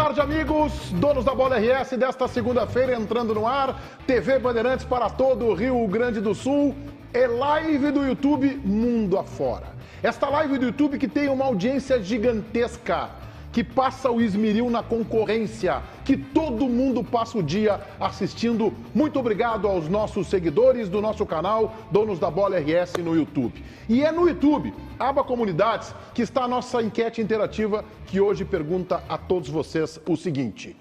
tarde, amigos. Donos da Bola RS desta segunda-feira entrando no ar. TV Bandeirantes para todo o Rio Grande do Sul. É live do YouTube mundo afora. Esta live do YouTube que tem uma audiência gigantesca, que passa o esmeril na concorrência, que todo mundo passa o dia assistindo. Muito obrigado aos nossos seguidores do nosso canal Donos da Bola RS no YouTube. E é no YouTube, aba Comunidades, que está a nossa enquete interativa, que hoje pergunta a todos vocês o seguinte: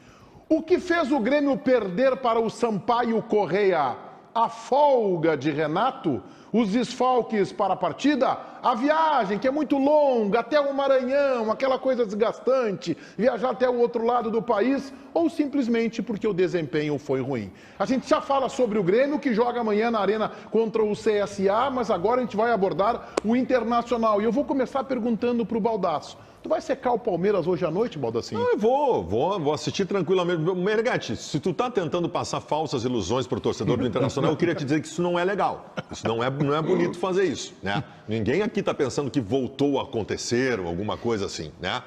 o que fez o Grêmio perder para o Sampaio Correia? A folga de Renato? Os desfalques para a partida? A viagem, que é muito longa, até o Maranhão, aquela coisa desgastante, viajar até o outro lado do país, ou simplesmente porque o desempenho foi ruim? A gente já fala sobre o Grêmio, que joga amanhã na Arena contra o CSA, mas agora a gente vai abordar o Internacional. E eu vou começar perguntando para o Baldasso. Tu vai secar o Palmeiras hoje à noite, Baldacinho? Não, eu vou assistir tranquilamente. Mergatti, se tu tá tentando passar falsas ilusões pro torcedor do Internacional, eu queria te dizer que isso não é legal. Isso não é bonito fazer isso, né? Ninguém aqui tá pensando que voltou a acontecer ou alguma coisa assim, né?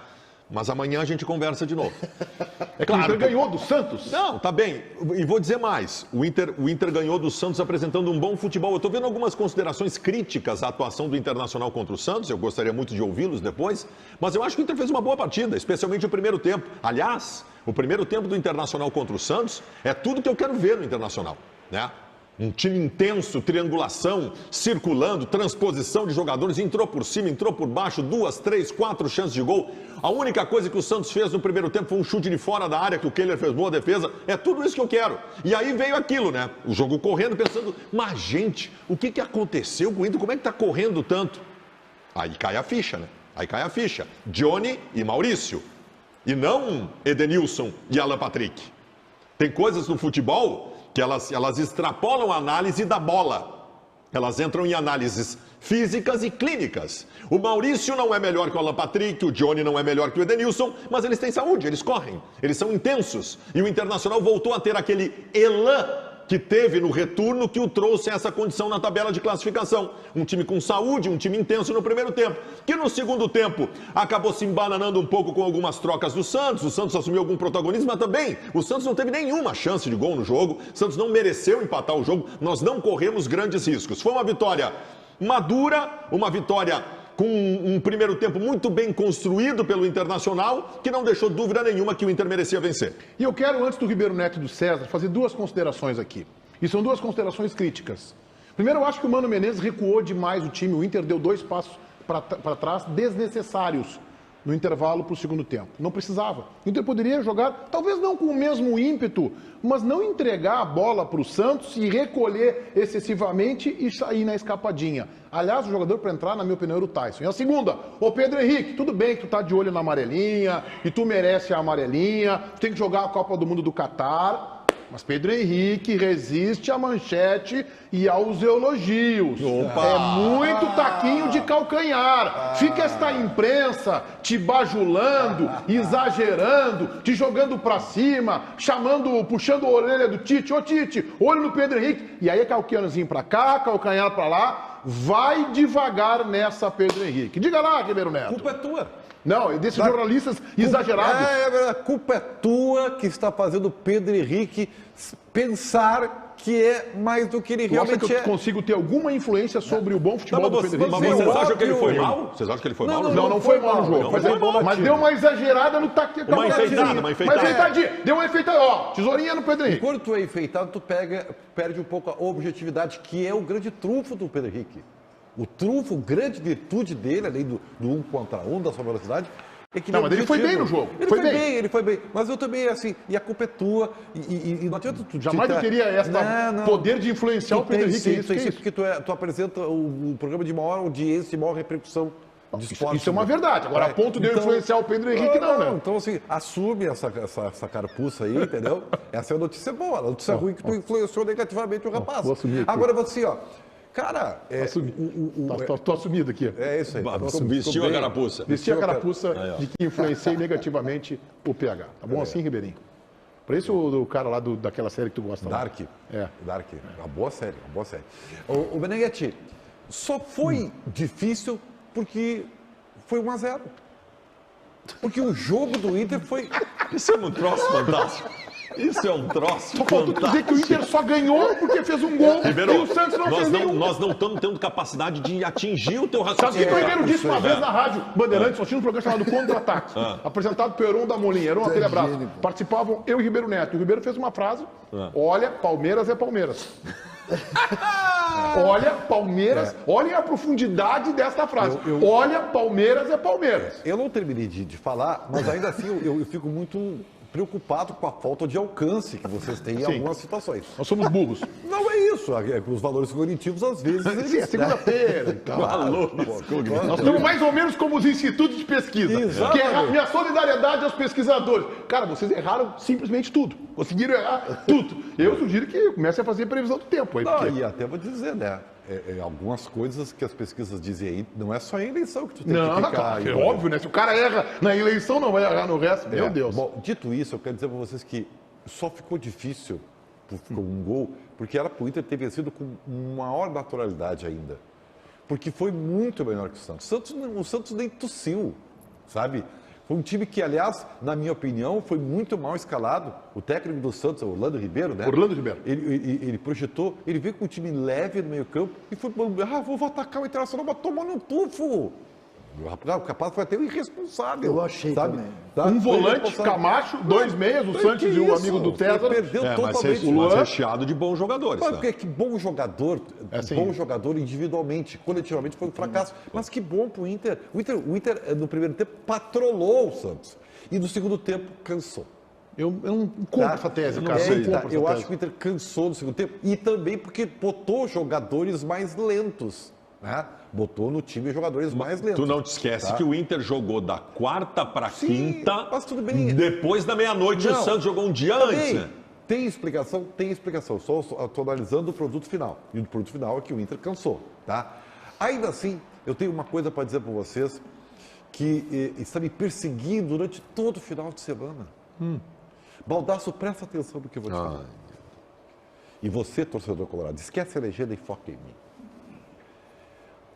Mas amanhã a gente conversa de novo. É claro, o Inter ganhou do Santos. Não, tá bem. E vou dizer mais. O Inter ganhou do Santos apresentando um bom futebol. Eu tô vendo algumas considerações críticas à atuação do Internacional contra o Santos. Eu gostaria muito de ouvi-los depois. Mas eu acho que o Inter fez uma boa partida, especialmente o primeiro tempo. Aliás, o primeiro tempo do Internacional contra o Santos é tudo que eu quero ver no Internacional, né? Um time intenso, triangulação, circulando, transposição de jogadores, entrou por cima, entrou por baixo, 2, 3, 4 chances de gol. A única coisa que o Santos fez no primeiro tempo foi um chute de fora da área, que o Kehler fez boa defesa. É tudo isso que eu quero. E aí veio aquilo, né? O jogo correndo, pensando, mas gente, o que aconteceu com o Inter? Como é que tá correndo tanto? Aí cai a ficha, né? Aí cai a ficha. Johnny e Maurício. E não Edenilson e Alan Patrick. Tem coisas no futebol que elas extrapolam a análise da bola. Elas entram em análises físicas e clínicas. O Maurício não é melhor que o Alan Patrick, o Johnny não é melhor que o Edenilson, mas eles têm saúde, eles correm, eles são intensos. E o Internacional voltou a ter aquele elan que teve no retorno, que o trouxe a essa condição na tabela de classificação. Um time com saúde, um time intenso no primeiro tempo, que no segundo tempo acabou se embananando um pouco com algumas trocas do Santos. O Santos assumiu algum protagonismo, mas também o Santos não teve nenhuma chance de gol no jogo. O Santos não mereceu empatar o jogo, nós não corremos grandes riscos. Foi uma vitória madura, uma vitória com um primeiro tempo muito bem construído pelo Internacional, que não deixou dúvida nenhuma que o Inter merecia vencer. E eu quero, antes do Ribeiro Neto e do César, fazer duas considerações aqui. E são duas considerações críticas. Primeiro, eu acho que o Mano Menezes recuou demais o time. O Inter deu 2 passos para trás desnecessários no intervalo para o segundo tempo. Não precisava. O Inter poderia jogar, talvez não com o mesmo ímpeto, mas não entregar a bola para o Santos e recolher excessivamente e sair na escapadinha. Aliás, o jogador para entrar, na minha opinião, era o Tyson. E a segunda, ô Pedro Henrique, tudo bem que tu tá de olho na amarelinha e tu merece a amarelinha, tu tem que jogar a Copa do Mundo do Catar. Mas Pedro Henrique resiste à manchete e aos elogios. Opa! É muito taquinho de calcanhar. Fica esta imprensa te bajulando, exagerando, te jogando pra cima, puxando a orelha do Tite. Ô Tite, olho no Pedro Henrique. E aí é calcanharzinho pra cá, calcanhar pra lá. Vai devagar nessa, Pedro Henrique. Diga lá, Ribeiro Neto. A culpa é tua. Não, desses jornalistas exagerados. A culpa é tua que está fazendo o Pedro Henrique pensar que é mais do que ele realmente que eu consigo ter alguma influência sobre o bom futebol do Pedro Henrique? Mas vocês acham que ele foi mal? Vocês acham que ele foi mal? Não foi mal no jogo. Mas deu uma exagerada no taquinho. Uma enfeitadinha. Deu uma enfeitada. Ó, tesourinha no Pedro Henrique. Quando tu é enfeitado, tu perde um pouco a objetividade, que é o grande trunfo do Pedro Henrique. O trunfo, grande virtude dele, além do 1 contra 1, da sua velocidade, é que não, mas ele foi bem no jogo. Ele foi bem. Mas eu também, assim, e a culpa é tua. E não adianta tu... Jamais eu teria poder de influenciar o Pedro Henrique. Sim, porque tu apresenta o programa de maior audiência e maior repercussão de esporte. Isso é uma verdade. Agora, a ponto de eu influenciar o Pedro Henrique, não, né? Então, assim, assume essa carapuça aí, entendeu? Essa é a notícia boa. A notícia ruim que tu influenciou negativamente o rapaz. Vou assumir aqui. Agora, assim, ó... Cara, tô assumido aqui. É isso aí. Vestiu a carapuça. Vestiu a carapuça de que influenciei negativamente o PH. Tá bom assim, Ribeirinho? Por isso o cara lá daquela série que tu gosta. Dark. É. Dark. Uma boa série, uma boa série. O Meneghetti, só foi difícil porque foi 1-0. Porque o jogo do Inter foi... Isso é um troço fantástico. Isso é um troço Só faltou fantástico. dizer que o Inter só ganhou porque fez um gol Ribeiro, e o Santos não fez nenhum. nós não estamos tendo capacidade de atingir o teu Sabe o que raciocínio. o Ribeiro disse uma vez na rádio Bandeirantes? Nós tínhamos um programa chamado Contra-Ataque, apresentado pelo Heron da Molinha. Heron, aquele abraço. Participavam eu e Ribeiro Neto. E o Ribeiro fez uma frase: olha, Palmeiras é Palmeiras. Olha, Palmeiras, olhem a profundidade desta frase. Olha, Palmeiras é Palmeiras. Eu não terminei de falar, mas ainda assim eu fico muito preocupado com a falta de alcance que vocês têm em algumas situações. Nós somos burros. Não é isso. Os valores cognitivos, às vezes, eles... Sim, é segunda-feira e tal. Nós Nós estamos mais ou menos como os institutos de pesquisa. Exatamente. Que é a minha solidariedade aos pesquisadores. Cara, vocês erraram simplesmente tudo. Conseguiram errar tudo. Eu sugiro que comece a fazer previsão do tempo aí. Não, Porque... e até vou dizer, né? Algumas coisas que as pesquisas dizem aí, não é só em eleição que tu tem Não, que ficar... claro, é óbvio, né? Se o cara erra na eleição, não vai errar no resto. Meu Deus. Bom, dito isso, eu quero dizer para vocês que só ficou difícil com um gol, porque era para o Inter ter vencido com maior naturalidade ainda. Porque foi muito melhor que o Santos. O Santos nem tossiu, sabe? Foi um time que, aliás, na minha opinião, foi muito mal escalado. O técnico do Santos, Orlando Ribeiro, né? Orlando Ribeiro. Ele projetou, ele veio com um time leve no meio campo e foi, vou atacar o Internacional, mas tomar no tufo. O capaz foi até um irresponsável. Eu achei sabe? também. Tá? Um Foi volante, irresponsável. Camacho, 2 meias, o Santos e o amigo do César. Ele perdeu Mas totalmente. recheado de bons jogadores. Mas Tá? porque que bom jogador, Assim. bom jogador individualmente, coletivamente foi um fracasso. Mas que bom pro Inter. O Inter, no primeiro tempo, patrolou o Santos. E no segundo tempo, cansou. Eu não compro essa tese, cara. É, Não compro essa eu tese. acho que o Inter cansou no segundo tempo. E também porque botou jogadores mais lentos. Né? Botou no time jogadores mais lentos. Tu não te esquece Tá? que o Inter jogou da quarta para quinta, mas tudo bem. depois da meia-noite o Não, Santos jogou um dia também. antes, né? Tem explicação? Tem explicação. Só estou analisando o produto final. E o produto final é que o Inter cansou. Tá? Ainda assim, eu tenho uma coisa para dizer para vocês que está me perseguindo durante todo o final de semana. Baldasso, presta atenção no que eu vou te falar. E você, torcedor colorado, esquece a legenda e foca em mim.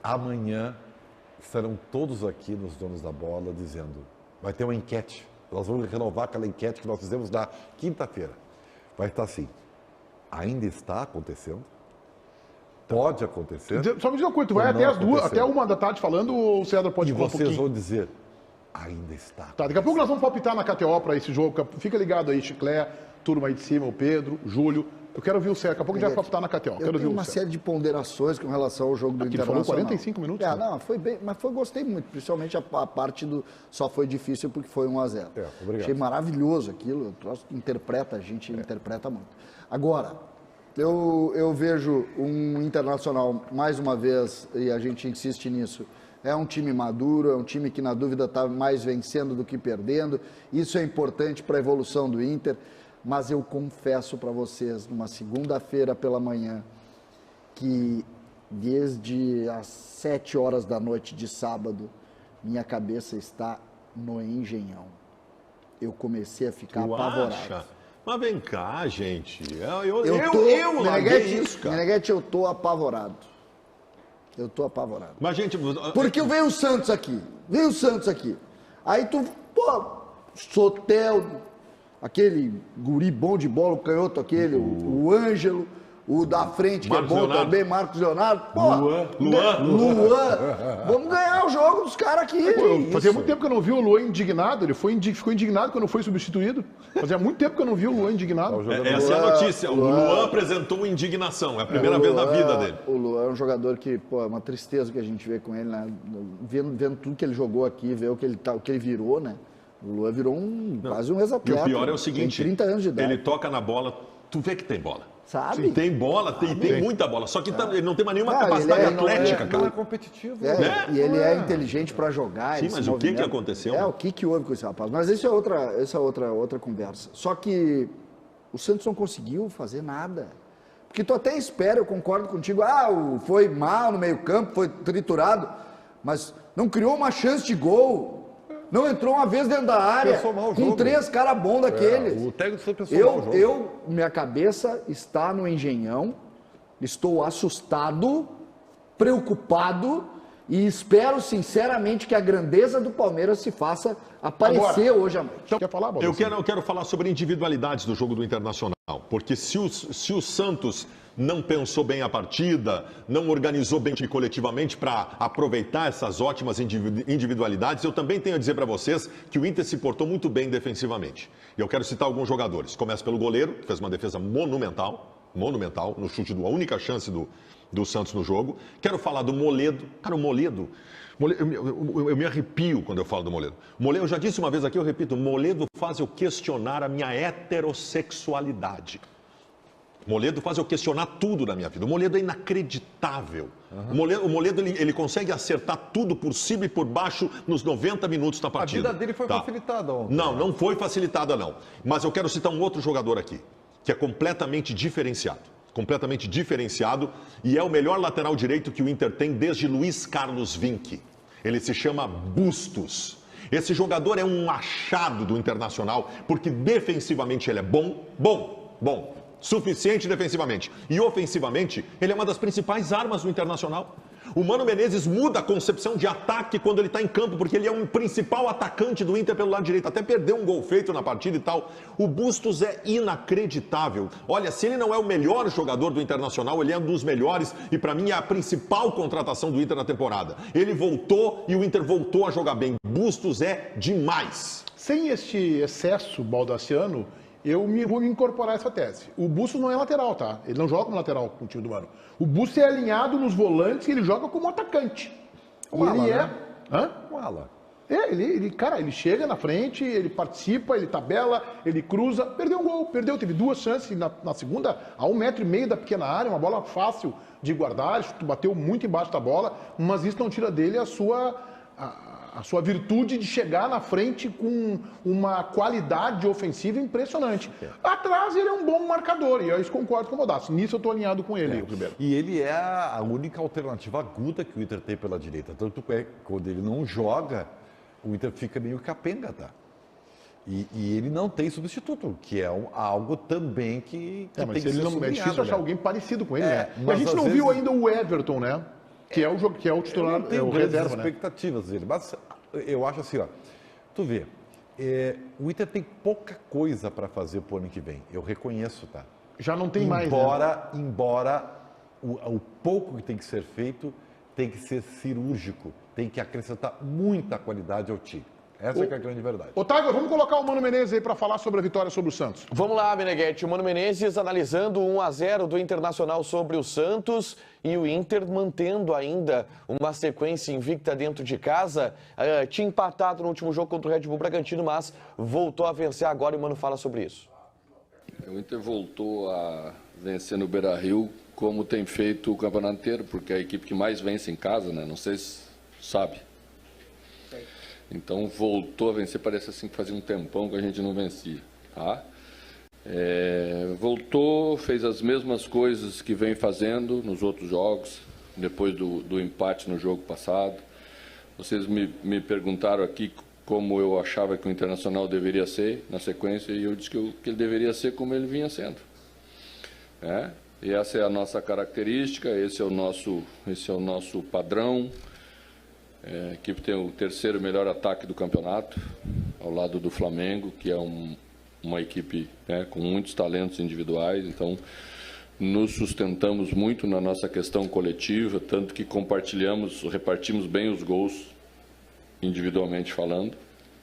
Amanhã estarão todos aqui nos Donos da Bola dizendo, vai ter uma enquete, nós vamos renovar aquela enquete que nós fizemos na quinta-feira. Vai estar assim, ainda está acontecendo? Pode acontecer? Só me diz uma coisa, tu vai Ou até não as 2, aconteceu? até 1 da tarde falando ou o César pode E falar um vocês pouquinho? vão dizer, ainda está. Tá, daqui a pouco nós vamos palpitar na KTO para esse jogo. Fica ligado aí, Chiclé, turma aí de cima, o Pedro, o Júlio. Eu quero ouvir o César. Daqui a pouco a gente vai palpitar na KTO. Eu Quero tenho ouvir uma o César. série de ponderações com relação ao jogo do Aqui ele falou Internacional. 45 minutos, É, né? não, foi bem, mas gostei muito, principalmente a parte do só foi difícil porque foi 1-0. Obrigado. Achei maravilhoso aquilo, o troço interpreta, a gente interpreta muito. Agora, eu vejo um Internacional, mais uma vez, e a gente insiste nisso, é um time maduro, é um time que na dúvida está mais vencendo do que perdendo, isso é importante para a evolução do Inter, mas eu confesso para vocês, numa segunda-feira pela manhã, que desde as 7 horas da noite de sábado, minha cabeça está no Engenhão. Eu comecei a ficar Tu apavorado. acha? Mas vem cá, gente. Eu larguei isso, cara. Meneghete, eu tô apavorado. Eu tô apavorado. Mas, gente... Porque veio o Santos aqui. Veio o Santos aqui. Aí tu, pô, Sotel, aquele guri bom de bola, o canhoto aquele, o Ângelo, o da frente, que Marcos é bom Leonardo. também, Marcos Leonardo. Pô, Luan. Vamos ganhar o jogo dos caras aqui. Fazia muito tempo que eu não vi o Luan indignado. Ele ficou indignado quando foi substituído. Fazia muito tempo que eu não vi o Luan indignado. Essa é a notícia. O Luan apresentou indignação. É a primeira vez na vida dele. O Luan é um jogador que, pô, é uma tristeza que a gente vê com ele, né? Vendo tudo que ele jogou aqui, ver o que ele virou, né? O Luan virou quase um E ex-atleta. o pior é o seguinte, Tem 30 anos de idade. ele toca na bola, tu vê que tem bola. Sabe? Tem bola, tem muita bola. Só que ele não tem mais nenhuma Ah, capacidade ele atlética, Não é cara. competitivo. E ele é inteligente para jogar. Sim, ele mas se o que movimenta. aconteceu? O que houve com esse rapaz? Mas isso é outra conversa. Só que o Santos não conseguiu fazer nada. Porque tu até espera, eu concordo contigo, foi mal no meio-campo, foi triturado, mas não criou uma chance de gol. Não entrou uma vez dentro da área, Pensou mal o com jogo. 3 caras bons daqueles. O técnico sempre pensou mal o jogo. Minha cabeça está no Engenhão, estou assustado, preocupado E espero, sinceramente, que a grandeza do Palmeiras se faça aparecer hoje à noite. Então, quer falar, Bob? Eu quero falar sobre individualidades do jogo do Internacional, porque se o Santos não pensou bem a partida, não organizou bem coletivamente para aproveitar essas ótimas individualidades, eu também tenho a dizer para vocês que o Inter se portou muito bem defensivamente. E eu quero citar alguns jogadores. Começa pelo goleiro, que fez uma defesa monumental, no chute a única chance do Santos no jogo. Quero falar do Moledo. Cara, o Moledo, eu me arrepio quando eu falo do Moledo. Eu já disse uma vez aqui, eu repito, Moledo faz eu questionar a minha heterossexualidade. Moledo faz eu questionar tudo na minha vida. O Moledo é inacreditável. O Moledo ele consegue acertar tudo por cima e por baixo nos 90 minutos da partida. A vida dele foi facilitada ontem. Não foi facilitada não. Mas eu quero citar um outro jogador aqui, que é completamente diferenciado. E é o melhor lateral direito que o Inter tem desde Luiz Carlos Vinck. Ele se chama Bustos. Esse jogador é um achado do Internacional, porque defensivamente ele é bom. Suficiente defensivamente. E ofensivamente, ele é uma das principais armas do Internacional. O Mano Menezes muda a concepção de ataque quando ele está em campo, porque ele é um principal atacante do Inter pelo lado direito. Até perdeu um gol feito na partida e tal. O Bustos é inacreditável. Olha, se ele não é o melhor jogador do Internacional, ele é um dos melhores e para mim é a principal contratação do Inter na temporada. Ele voltou e o Inter voltou a jogar bem. Bustos é demais. Sem este excesso baldaciano, vou me incorporar a essa tese. O Bustos não é lateral, tá? Ele não joga como lateral com o time do Mano. O Bustos é alinhado nos volantes e ele joga como atacante. Um ala, ele é... né? Hã? Um ala. Cara, ele chega na frente, ele participa, ele tabela, ele cruza, perdeu um gol, teve duas chances na segunda, a 1,5 metro da pequena área, uma bola fácil de guardar, ele bateu muito embaixo da bola, mas isso não tira dele a sua virtude de chegar na frente com uma qualidade ofensiva impressionante. Atrás ele é um bom marcador, e eu concordo com o Modazzo. Nisso eu estou alinhado com ele, Ribeiro. E ele é a única alternativa aguda que o Inter tem pela direita. Tanto é que quando ele não joga, o Inter fica meio capenga, tá? E ele não tem substituto, que é algo também que tem que ser sublinhado. É difícil achar alguém parecido com ele, né? E a mas gente não viu ainda o Everton, né? Que é o titular, eu tenho o reserva, né? expectativas dele, mas eu acho assim, ó, tu vê, o Inter tem pouca coisa para fazer pro ano que vem, eu reconheço, tá? Já não tem mais, Embora o pouco que tem que ser feito tem que ser cirúrgico, tem que acrescentar muita qualidade ao time. Essa que é a grande verdade. Otávio, vamos colocar o Mano Menezes aí para falar sobre a vitória sobre o Santos. Vamos lá, Meneghetti. O Mano Menezes analisando 1-0 do Internacional sobre o Santos e o Inter mantendo ainda uma sequência invicta dentro de casa. Tinha empatado no último jogo contra o Red Bull Bragantino, mas voltou a vencer agora e o Mano fala sobre isso. O Inter voltou a vencer no Beira-Rio como tem feito o campeonato inteiro, porque é a equipe que mais vence em casa, né? Não sei se sabe. Então voltou a vencer, parece assim que fazia um tempão que a gente não vencia, tá? Voltou, fez as mesmas coisas que vem fazendo nos outros jogos, depois do empate no jogo passado. Vocês me perguntaram aqui como eu achava que o Internacional deveria ser na sequência e eu disse que ele deveria ser como ele vinha sendo. E essa é a nossa característica, esse é o nosso padrão. A equipe tem o terceiro melhor ataque do campeonato, ao lado do Flamengo, que é uma equipe com muitos talentos individuais. Então, nos sustentamos muito na nossa questão coletiva, tanto que repartimos bem os gols, individualmente falando,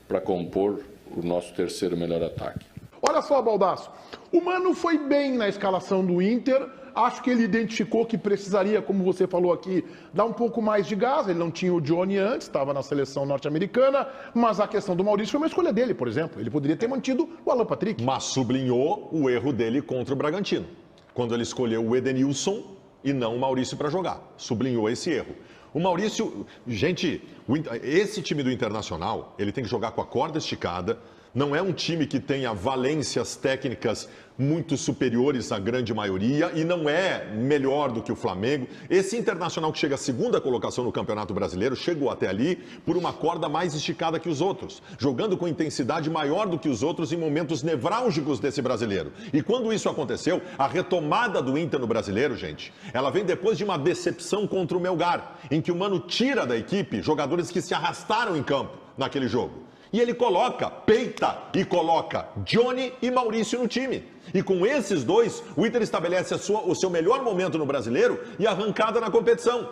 para compor o nosso terceiro melhor ataque. Olha só, Baldasso, o Mano foi bem na escalação do Inter. Acho que ele identificou que precisaria, como você falou aqui, dar um pouco mais de gás. Ele não tinha o Johnny antes, estava na seleção norte-americana, mas a questão do Maurício foi uma escolha dele, por exemplo. Ele poderia ter mantido o Alan Patrick. Mas sublinhou o erro dele contra o Bragantino, quando ele escolheu o Edenilson e não o Maurício para jogar. Sublinhou esse erro. O Maurício, gente, esse time do Internacional, ele tem que jogar com a corda esticada, Não é um time que tenha valências técnicas muito superiores à grande maioria e não é melhor do que o Flamengo. Esse Internacional que chega à segunda colocação no Campeonato Brasileiro chegou até ali por uma corda mais esticada que os outros, jogando com intensidade maior do que os outros em momentos nevrálgicos desse brasileiro. E quando isso aconteceu, a retomada do Inter no Brasileiro, gente, ela vem depois de uma decepção contra o Melgar, em que o Mano tira da equipe jogadores que se arrastaram em campo naquele jogo. E ele peita e coloca Johnny e Maurício no time. E com esses dois, o Inter estabelece o seu melhor momento no Brasileiro e arrancada na competição.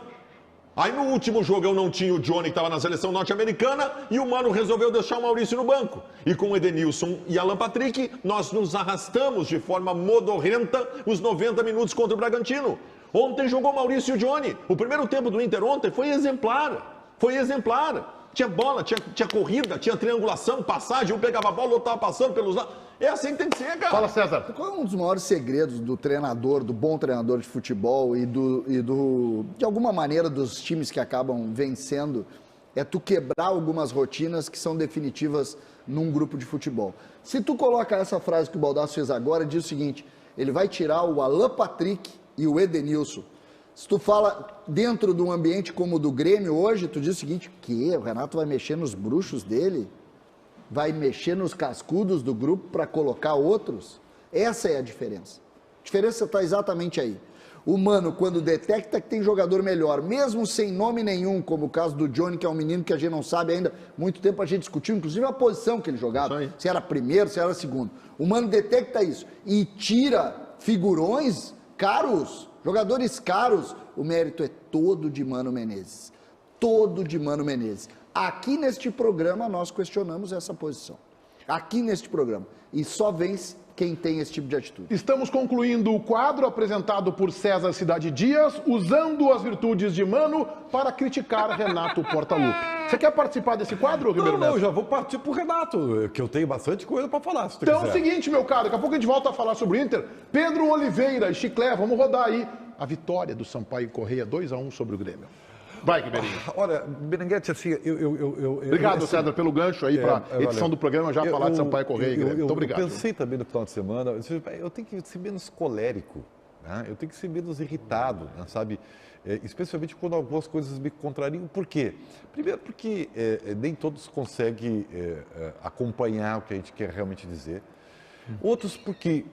Aí no último jogo eu não tinha o Johnny que estava na seleção norte-americana e o Mano resolveu deixar o Maurício no banco. E com o Edenilson e Alan Patrick, nós nos arrastamos de forma modorrenta os 90 minutos contra o Bragantino. Ontem jogou Maurício e o Johnny. O primeiro tempo do Inter ontem foi exemplar. Foi exemplar. Tinha bola, tinha corrida, tinha triangulação, passagem, um pegava a bola, o outro estava passando pelos lados. É assim que tem que ser, cara. Fala, César. Qual é um dos maiores segredos do treinador, do bom treinador de futebol de alguma maneira, dos times que acabam vencendo? É tu quebrar algumas rotinas que são definitivas num grupo de futebol. Se tu coloca essa frase que o Baldasso fez agora, diz o seguinte: ele vai tirar o Alan Patrick e o Edenilson. Se tu fala dentro de um ambiente como o do Grêmio hoje, tu diz o seguinte: que o Renato vai mexer nos bruxos dele? Vai mexer nos cascudos do grupo para colocar outros? Essa é a diferença. A diferença está exatamente aí. O Mano, quando detecta que tem jogador melhor, mesmo sem nome nenhum, como o caso do Johnny, que é um menino que a gente não sabe ainda, muito tempo a gente discutiu, inclusive a posição que ele jogava, se era primeiro, se era segundo. O Mano detecta isso e tira figurões caros, jogadores caros. O mérito é todo de Mano Menezes. Todo de Mano Menezes. Aqui neste programa nós questionamos essa posição. Aqui neste programa. E só vence quem tem esse tipo de atitude. Estamos concluindo o quadro apresentado por César Cidade Dias, usando as virtudes de Mano para criticar Renato Portaluppi. Você quer participar desse quadro, Ribeiro Neto? Não, eu já vou partir pro Renato, que eu tenho bastante coisa para falar, se tu Então quiser. é o seguinte, meu caro, daqui a pouco a gente volta a falar sobre o Inter. Pedro Oliveira e Chiclé, vamos rodar aí a vitória do Sampaio Corrêa, 2-1 sobre o Grêmio. Vai, Ribeirinho. Olha, Berenguete, assim, Obrigado, César, pelo gancho aí para a edição valeu. do programa já falar de Sampaio Corrêa e Grêmio. Muito obrigado. Eu pensei também no final de semana, eu tenho que ser menos colérico, né? Eu tenho que ser menos irritado, né? Sabe? Especialmente quando algumas coisas me contrariam. Por quê? Primeiro porque nem todos conseguem acompanhar o que a gente quer realmente dizer. Outros porque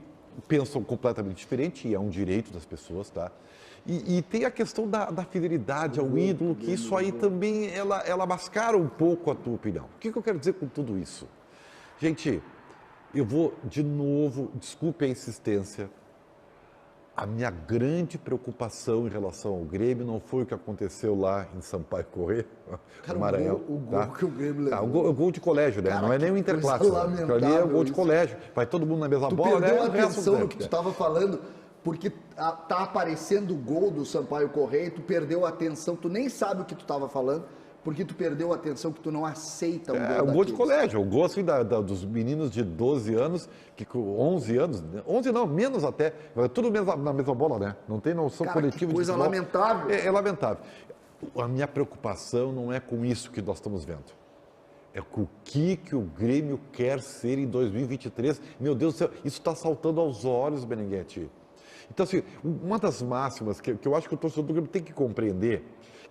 pensam completamente diferente, e é um direito das pessoas, tá? E tem a questão da fidelidade ao ídolo, que isso aí também, ela mascara um pouco a tua opinião. O que eu quero dizer com tudo isso? Gente, eu vou, de novo, desculpe a insistência, a minha grande preocupação em relação ao Grêmio não foi o que aconteceu lá em Sampaio Corrêa, no Maranhão. O gol que o Grêmio levou. O gol de colégio, né? Cara, não é nem o interclasse. Ali é o gol de colégio. Vai todo mundo na mesma bola, né? Tu perdeu a atenção no que tu estava falando, porque tá aparecendo o gol do Sampaio Corrêa e tu perdeu a atenção, tu nem sabe o que tu estava falando, porque tu perdeu a atenção que tu não aceita o gol É, o gol de daqueles. colégio, o gol assim dos meninos de 12 anos, que com 11 anos, 11 não, menos até, vai tudo na mesma bola, né? Não tem noção Cara, coletiva que coisa de futebol. lamentável. É lamentável. A minha preocupação não é com isso que nós estamos vendo. É com o que o Grêmio quer ser em 2023. Meu Deus do céu, isso está saltando aos olhos, Berenguete. Então, assim, uma das máximas que eu acho que o torcedor do Grêmio tem que compreender,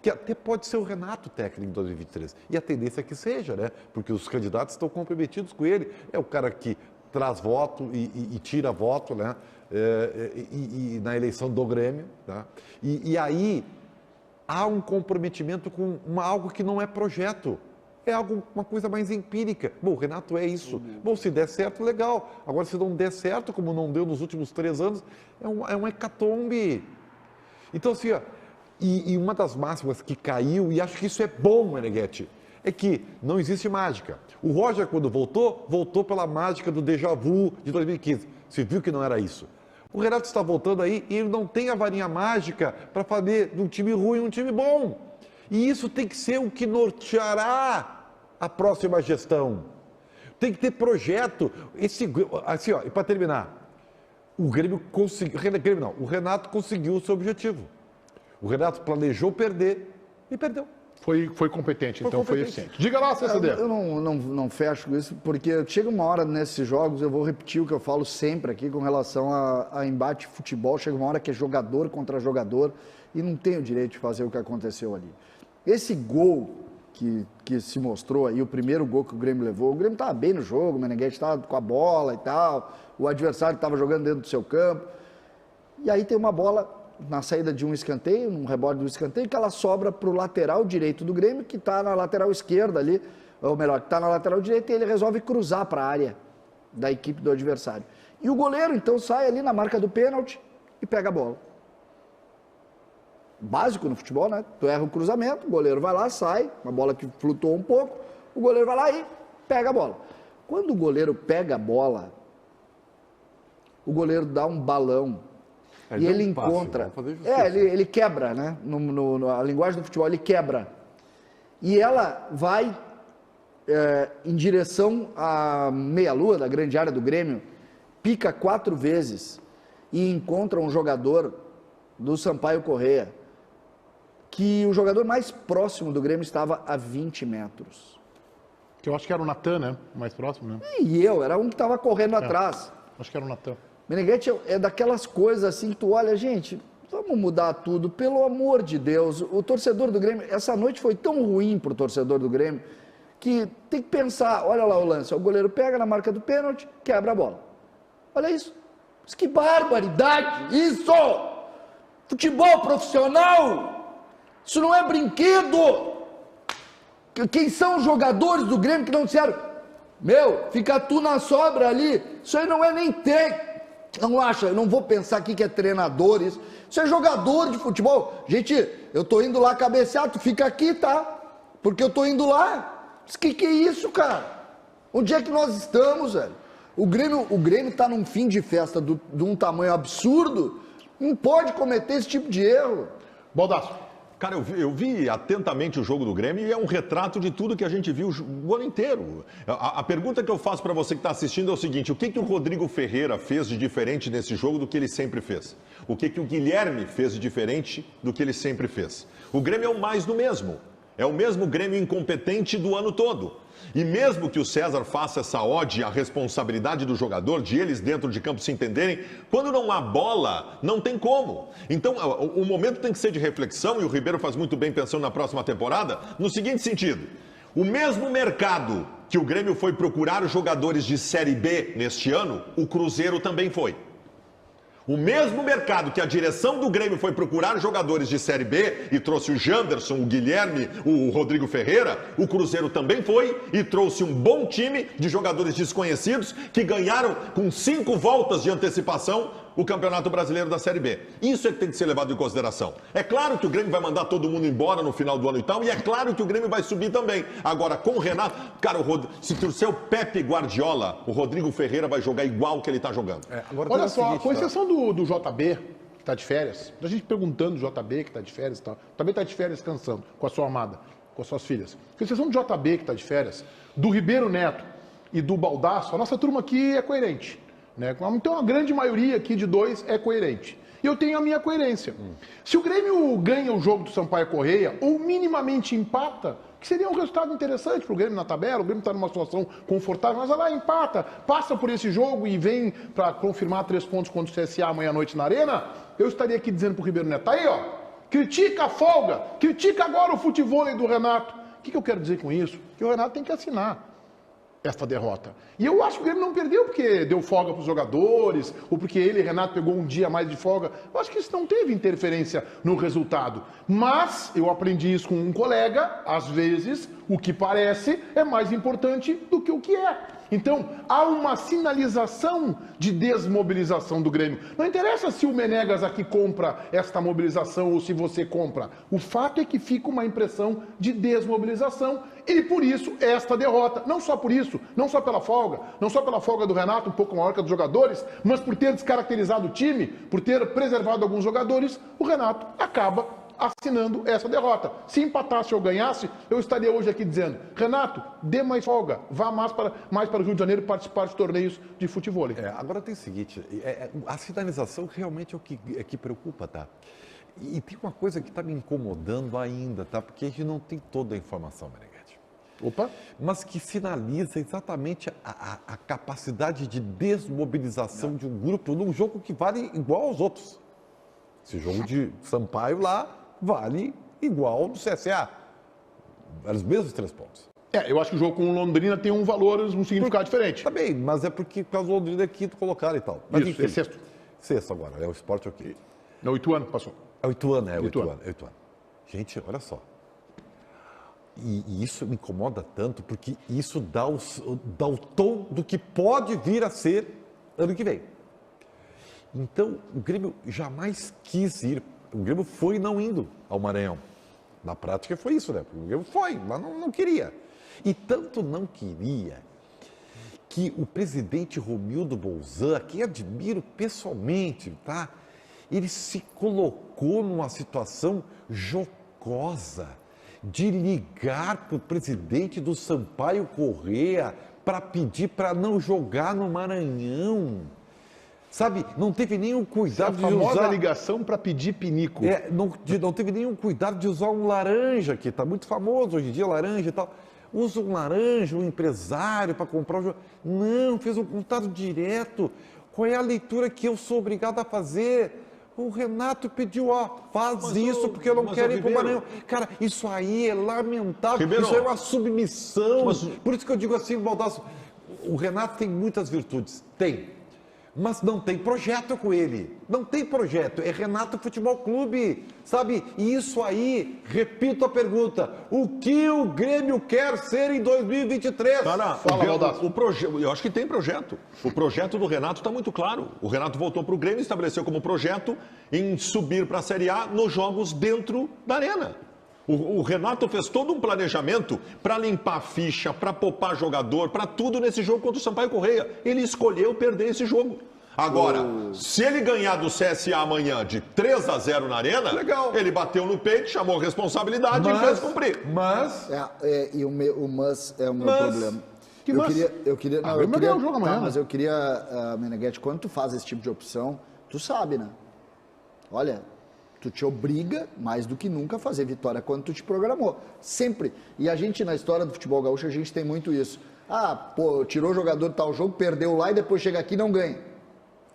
que até pode ser o Renato técnico em 2023. E a tendência é que seja, né? Porque os candidatos estão comprometidos com ele. É o cara que traz voto e tira voto, né? E na eleição do Grêmio. Tá? E aí há um comprometimento com algo que não é projeto. É uma coisa mais empírica. Bom, o Renato é isso. Bom, se der certo, legal. Agora, se não der certo, como não deu nos últimos 3 anos, é um hecatombe. Então, assim, ó, e uma das máximas que caiu, e acho que isso é bom, Meneghetti, é que não existe mágica. O Roger, quando voltou pela mágica do déjà vu de 2015. Você viu que não era isso. O Renato está voltando aí e ele não tem a varinha mágica para fazer de um time ruim um time bom. E isso tem que ser o que norteará a próxima gestão. Tem que ter projeto. Assim, ó, e para terminar, o Renato conseguiu o seu objetivo. O Renato planejou perder e perdeu. Foi competente, então foi eficiente. Diga lá, CCD. Eu não fecho com isso, porque chega uma hora nesses jogos, eu vou repetir o que eu falo sempre aqui com relação a embate de futebol, chega uma hora que é jogador contra jogador e não tem o direito de fazer o que aconteceu ali. Esse gol que se mostrou aí, o primeiro gol que o Grêmio levou, o Grêmio estava bem no jogo, o Meneghetti estava com a bola e tal, o adversário estava jogando dentro do seu campo, e aí tem uma bola na saída de um escanteio, num rebote do escanteio, que ela sobra para o lateral direito do Grêmio, que está na lateral esquerda ali, ou melhor, que está na lateral direita, e ele resolve cruzar para a área da equipe do adversário. E o goleiro, então, sai ali na marca do pênalti e pega a bola. Básico no futebol, né? Tu erra o cruzamento, o goleiro vai lá, sai, uma bola que flutuou um pouco, o goleiro vai lá e pega a bola. Quando o goleiro pega a bola, o goleiro dá um balão e ele encontra. Ele quebra, né? A linguagem do futebol, ele quebra. E ela vai em direção à meia-lua da grande área do Grêmio, pica 4 vezes e encontra um jogador do Sampaio Corrêa, que o jogador mais próximo do Grêmio estava a 20 metros. Que eu acho que era o Natan, né? O mais próximo, né? Era um que estava correndo atrás. Acho que era o Natan. Meneghetti é daquelas coisas assim que tu olha, gente, vamos mudar tudo, pelo amor de Deus. O torcedor do Grêmio, essa noite foi tão ruim pro torcedor do Grêmio, que tem que pensar, olha lá o lance, o goleiro pega na marca do pênalti, quebra a bola. Olha isso. Mas que barbaridade, isso! Futebol profissional, isso não é brinquedo. Quem são os jogadores do Grêmio que não disseram, fica tu na sobra ali, isso aí não é nem técnico. Não acha, eu não vou pensar aqui que é treinador isso é jogador de futebol. Gente, eu tô indo lá cabecear, tu fica aqui, tá? Porque eu tô indo lá. Mas que é isso, cara? Onde é que nós estamos, velho? O Grêmio tá num fim de festa de um tamanho absurdo, não pode cometer esse tipo de erro. Baldasso. Cara, eu vi atentamente o jogo do Grêmio e é um retrato de tudo que a gente viu o ano inteiro. A pergunta que eu faço para você que está assistindo é o seguinte: o que o Rodrigo Ferreira fez de diferente nesse jogo do que ele sempre fez? O que o Guilherme fez de diferente do que ele sempre fez? O Grêmio é o mais do mesmo. É o mesmo Grêmio incompetente do ano todo. E mesmo que o César faça essa ode à responsabilidade do jogador, de eles dentro de campo se entenderem, quando não há bola, não tem como. Então, o momento tem que ser de reflexão, e o Ribeiro faz muito bem pensando na próxima temporada, no seguinte sentido: o mesmo mercado que o Grêmio foi procurar jogadores de Série B neste ano, o Cruzeiro também foi. O mesmo mercado que a direção do Grêmio foi procurar jogadores de Série B e trouxe o Janderson, o Guilherme, o Rodrigo Ferreira, o Cruzeiro também foi e trouxe um bom time de jogadores desconhecidos que ganharam com 5 voltas de antecipação o Campeonato Brasileiro da Série B. Isso é que tem que ser levado em consideração. É claro que o Grêmio vai mandar todo mundo embora no final do ano e tal, e é claro que o Grêmio vai subir também. Agora, com o Renato, cara, se trouxer o Pepe Guardiola, o Rodrigo Ferreira vai jogar igual que ele está jogando. Olha só, com exceção do JB, que está de férias, a gente perguntando do JB que está de férias e tal, também está de férias cansando, com a sua amada, com as suas filhas. Com exceção do JB que está de férias, do Ribeiro Neto e do Baldasso, a nossa turma aqui é coerente. Né? Então a grande maioria aqui de 2 é coerente. E eu tenho a minha coerência. Se o Grêmio ganha o jogo do Sampaio Corrêa, ou minimamente empata, que seria um resultado interessante para o Grêmio na tabela, o Grêmio está numa situação confortável, mas lá empata, passa por esse jogo e vem para confirmar 3 pontos contra o CSA amanhã à noite na Arena, eu estaria aqui dizendo para o Ribeiro Neto, tá aí ó, critica a folga, critica agora o futevôlei do Renato. O que eu quero dizer com isso? Que o Renato tem que assinar esta derrota. E eu acho que o Grêmio não perdeu porque deu folga para os jogadores, ou porque ele, Renato, pegou um dia a mais de folga. Eu acho que isso não teve interferência no resultado. Mas eu aprendi isso com um colega, às vezes, o que parece é mais importante do que o que é. Então, há uma sinalização de desmobilização do Grêmio. Não interessa se o Menegas aqui compra esta mobilização ou se você compra. O fato é que fica uma impressão de desmobilização e, por isso, esta derrota. Não só por isso, não só pela folga, não só pela folga do Renato, um pouco maior que a dos jogadores, mas por ter descaracterizado o time, por ter preservado alguns jogadores, o Renato acaba assinando essa derrota. Se empatasse ou ganhasse, eu estaria hoje aqui dizendo, Renato, dê mais folga, vá mais para o Rio de Janeiro participar de torneios de futebol. Agora tem o seguinte, a sinalização realmente é o que preocupa, tá? E tem uma coisa que está me incomodando ainda, tá? Porque a gente não tem toda a informação, Meneghetti. Opa. Mas que sinaliza exatamente a capacidade de desmobilização de um grupo num jogo que vale igual aos outros. Esse jogo de Sampaio lá vale igual ao do CSA. Os mesmos 3 pontos. Eu acho que o jogo com o Londrina tem um valor, um significado diferente. Tá bem, mas é porque por causa do Londrina é quinto colocado e tal. Mas, Isso, enfim, é sexto. Sexto agora, é o Sport ok. Não, 8 anos passou. É 8 anos, é 8 Ituano. anos. É 8 anos. Gente, olha só. E isso me incomoda tanto, porque isso dá o tom do que pode vir a ser ano que vem. Então, o Grêmio jamais quis ir. O Grêmio foi não indo ao Maranhão. Na prática foi isso, né? O Grêmio foi, mas não queria. E tanto não queria que o presidente Romildo Bolzan, que admiro pessoalmente, tá? Ele se colocou numa situação jocosa de ligar para o presidente do Sampaio Corrêa para pedir para não jogar no Maranhão. Sabe, não teve nenhum cuidado de usar... A famosa ligação para pedir pinico. Não teve nenhum cuidado de usar um laranja, que está muito famoso hoje em dia, laranja e tal. Usa um laranja, um empresário para comprar o jogo. Não, fez um contato direto. Qual é a leitura que eu sou obrigado a fazer? O Renato pediu, faz isso porque eu não quero ir para o Maranhão. Cara, isso aí é lamentável. Ribeiro, isso é uma submissão. Por isso que eu digo assim, Baldasso, o Renato tem muitas virtudes. Tem. Mas não tem projeto com ele. Não tem projeto. É Renato Futebol Clube, sabe? E isso aí, repito a pergunta, o que o Grêmio quer ser em 2023? Cara, Fala, Baldasso. eu acho que tem projeto. O projeto do Renato está muito claro. O Renato voltou para o Grêmio e estabeleceu como projeto em subir para a Série A nos jogos dentro da arena. O Renato fez todo um planejamento para limpar a ficha, para poupar jogador, para tudo nesse jogo contra o Sampaio Corrêa. Ele escolheu perder esse jogo. Agora, se ele ganhar do CSA amanhã de 3-0 na arena, legal. Ele bateu no peito, chamou responsabilidade e fez cumprir. Mas... E o mas é o meu problema. Que eu mas? queria, não, Vai eu queria, ganhar o jogo amanhã, né? mas eu queria, Meneghetti, quando tu faz esse tipo de opção, tu sabe, né? Olha, tu te obriga, mais do que nunca, a fazer vitória quando tu te programou. Sempre. E a gente, na história do futebol gaúcho, a gente tem muito isso. Tirou o jogador de tal jogo, perdeu lá e depois chega aqui e não ganha.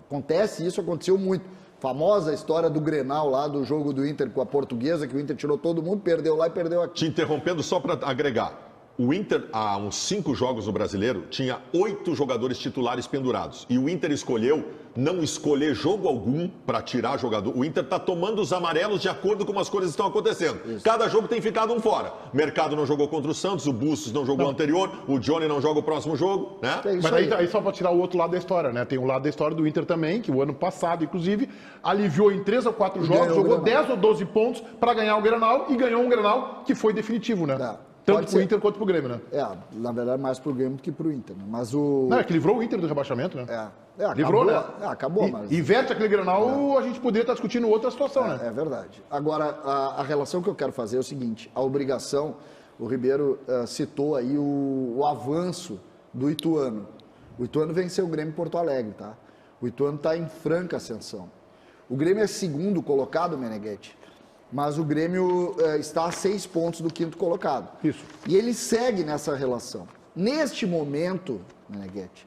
Acontece, isso aconteceu muito. Famosa história do Grenal lá, do jogo do Inter com a Portuguesa, que o Inter tirou todo mundo, perdeu lá e perdeu aqui. Te interrompendo só para agregar. O Inter, há uns 5 jogos no Brasileiro, tinha 8 jogadores titulares pendurados. E o Inter escolheu não escolher jogo algum para tirar jogador. O Inter está tomando os amarelos de acordo com as coisas que estão acontecendo. Isso. Cada jogo tem ficado um fora. O Mercado não jogou contra o Santos, o Bustos não jogou o anterior, o Johnny não joga o próximo jogo, né? Mas aí só para tirar o outro lado da história, né? Tem um lado da história do Inter também, que o ano passado, inclusive, aliviou em 3 ou 4 jogos, jogou 10 ou 12 pontos para ganhar o Grenal e ganhou um Grenal que foi definitivo, né? Tanto pro Inter quanto pro Grêmio, né? Na verdade, mais pro Grêmio do que pro Inter, né? Mas Não, é que livrou o Inter do rebaixamento, né? Livrou, né? Acabou, mas... Inverte aquele Grenal, a gente poderia estar discutindo outra situação, né? É verdade. Agora, a relação que eu quero fazer é o seguinte, a obrigação, o Ribeiro citou aí o avanço do Ituano. O Ituano venceu o Grêmio em Porto Alegre, tá? O Ituano está em franca ascensão. O Grêmio é segundo colocado, Meneghetti, mas o Grêmio está a 6 pontos do 5º colocado. Isso. E ele segue nessa relação. Neste momento, Meneghetti,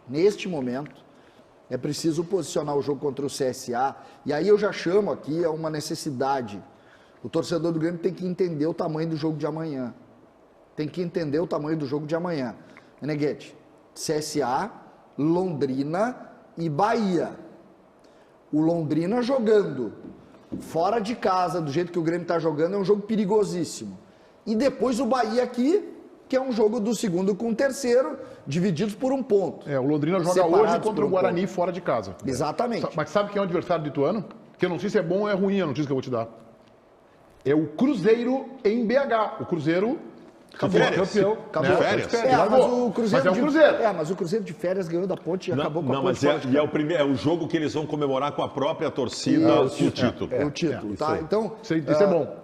é preciso posicionar o jogo contra o CSA. E aí eu já chamo aqui a uma necessidade. O torcedor do Grêmio tem que entender o tamanho do jogo de amanhã. Meneghetti, CSA, Londrina e Bahia. O Londrina jogando fora de casa, do jeito que o Grêmio está jogando, é um jogo perigosíssimo. E depois o Bahia aqui, que é um jogo do segundo com o terceiro, divididos por 1 ponto. O Londrina joga hoje contra o Guarani fora de casa. Exatamente. Mas sabe quem é o adversário do Ituano? Que eu não sei se é bom ou é ruim a notícia que eu vou te dar. É o Cruzeiro em BH. O Cruzeiro... Acabou, campeão. Acabou. Férias. Mas o Cruzeiro é um Cruzeiro. Mas o Cruzeiro de férias ganhou da Ponte e acabou com a Ponte. Mas é o jogo que eles vão comemorar com a própria torcida o título. O título, tá? Então, isso é bom.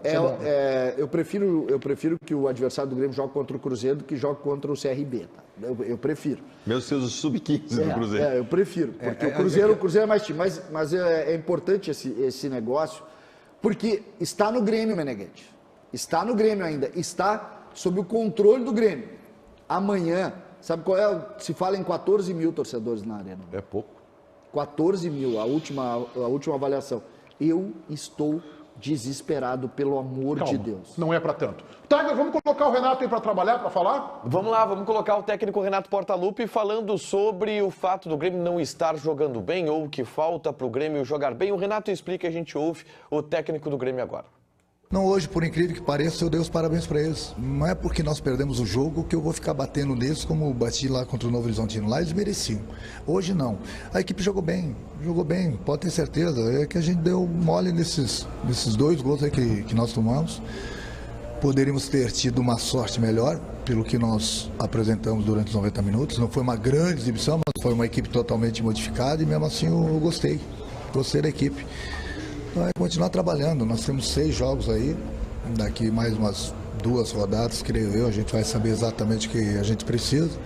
Eu prefiro que o adversário do Grêmio jogue contra o Cruzeiro do que jogue contra o CRB, tá? Eu prefiro. Mesmo sendo o sub-15 do Cruzeiro. Eu prefiro, porque o Cruzeiro é mais time. Mas é importante esse negócio, Porque está no Grêmio, Meneghetti. Está no Grêmio ainda. Está sob o controle do Grêmio. Amanhã, sabe qual é? Se fala em 14 mil torcedores na arena. É pouco. 14 mil, a última avaliação. Eu estou desesperado, pelo amor de Deus. Não é para tanto. Tiger, vamos colocar o Renato aí para trabalhar, para falar? Vamos lá, vamos colocar o técnico Renato Portaluppi falando sobre o fato do Grêmio não estar jogando bem ou o que falta para o Grêmio jogar bem. O Renato explica, a gente ouve o técnico do Grêmio agora. Não, hoje, por incrível que pareça, eu dei os parabéns para eles. Não é porque nós perdemos o jogo que eu vou ficar batendo neles como bati lá contra o Novo Horizontino. Lá eles mereciam. Hoje não. A equipe jogou bem, pode ter certeza. É que a gente deu mole nesses 2 gols aí que nós tomamos. Poderíamos ter tido uma sorte melhor pelo que nós apresentamos durante os 90 minutos. Não foi uma grande exibição, mas foi uma equipe totalmente modificada e mesmo assim eu gostei. Gostei da equipe. É continuar trabalhando, nós temos 6 jogos aí, daqui mais umas 2 rodadas, creio eu, a gente vai saber exatamente o que a gente precisa.